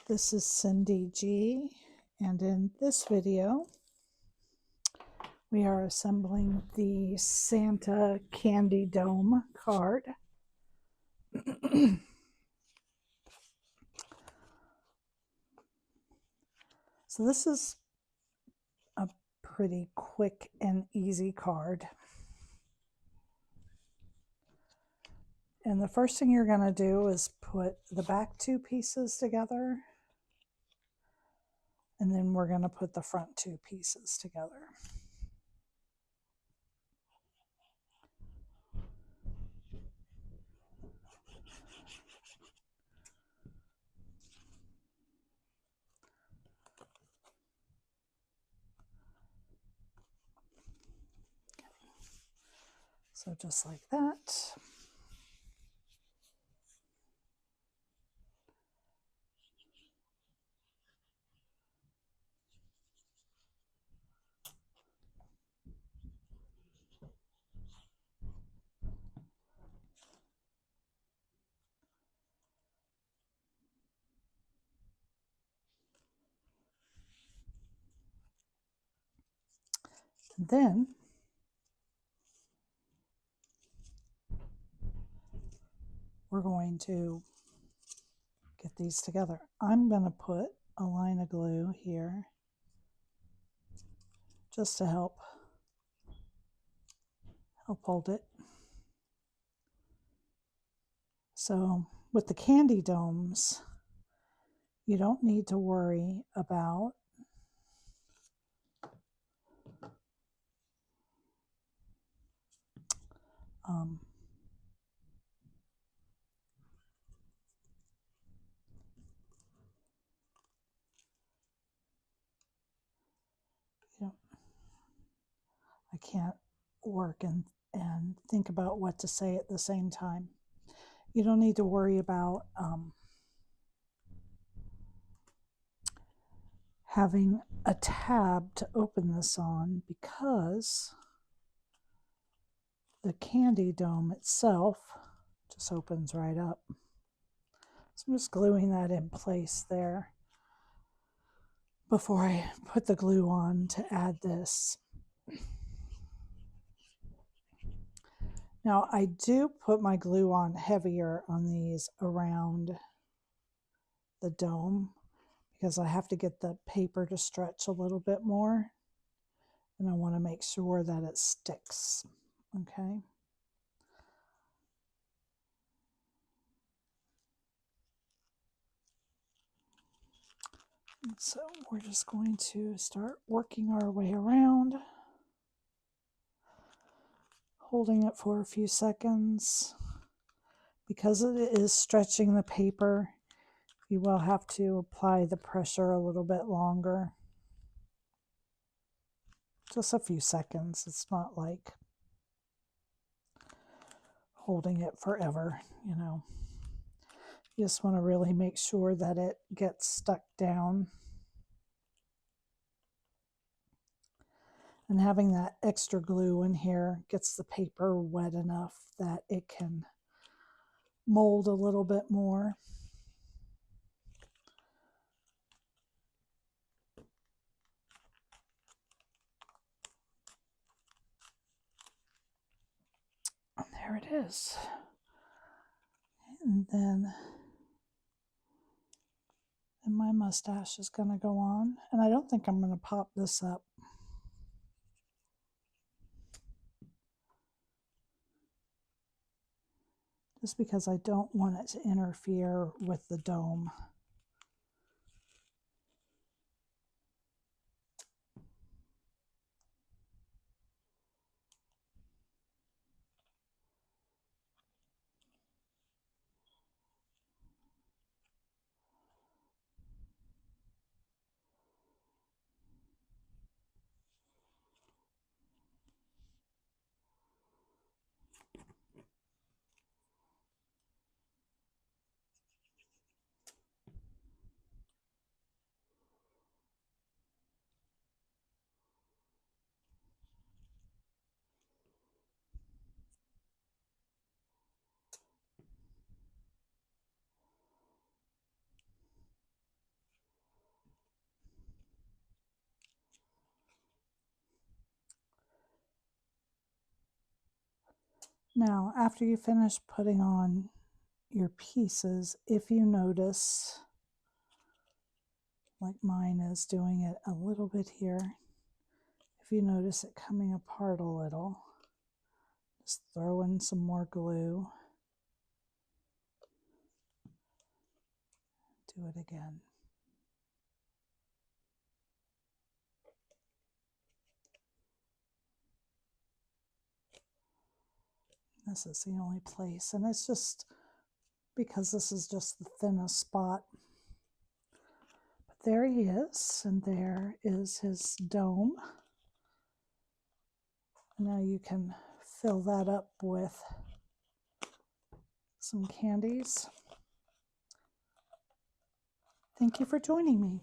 This is Cyndy G, and in this video we are assembling the Santa Candy Dome card. So this is a pretty quick and easy card. And the first thing you're going to do is put the back two pieces together, and then we're going to put the front two pieces together. So just like that. Then we're going to get these together. I'm going to put a line of glue here just to help hold it. So with the candy domes, you don't need to worry about I can't work and think about what to say at the same time. You don't need to worry about having a tab to open this on, because the candy dome itself just opens right up. So I'm just gluing that in place there before I put the glue on to add this. Now I do put my glue on heavier on these around the dome because I have to get the paper to stretch a little bit more, and I want to make sure that it sticks. Okay. So we're just going to start working our way around, holding it for a few seconds. Because it is stretching the paper, you will have to apply the pressure a little bit longer. Just a few seconds. It's not like holding it forever, you know. You just want to really make sure that it gets stuck down. And having that extra glue in here gets the paper wet enough that it can mold a little bit more. And there it is. And then my mustache is going to go on. And I don't think I'm going to pop this up. Just because I don't want it to interfere with the dome. Now, after you finish putting on your pieces, if you notice, like mine is doing it a little bit here, if you notice it coming apart a little, just throw in some more glue. Do it again. This is the only place, and it's just because this is just the thinnest spot. But there he is, and there is his dome. And now you can fill that up with some candies. Thank you for joining me.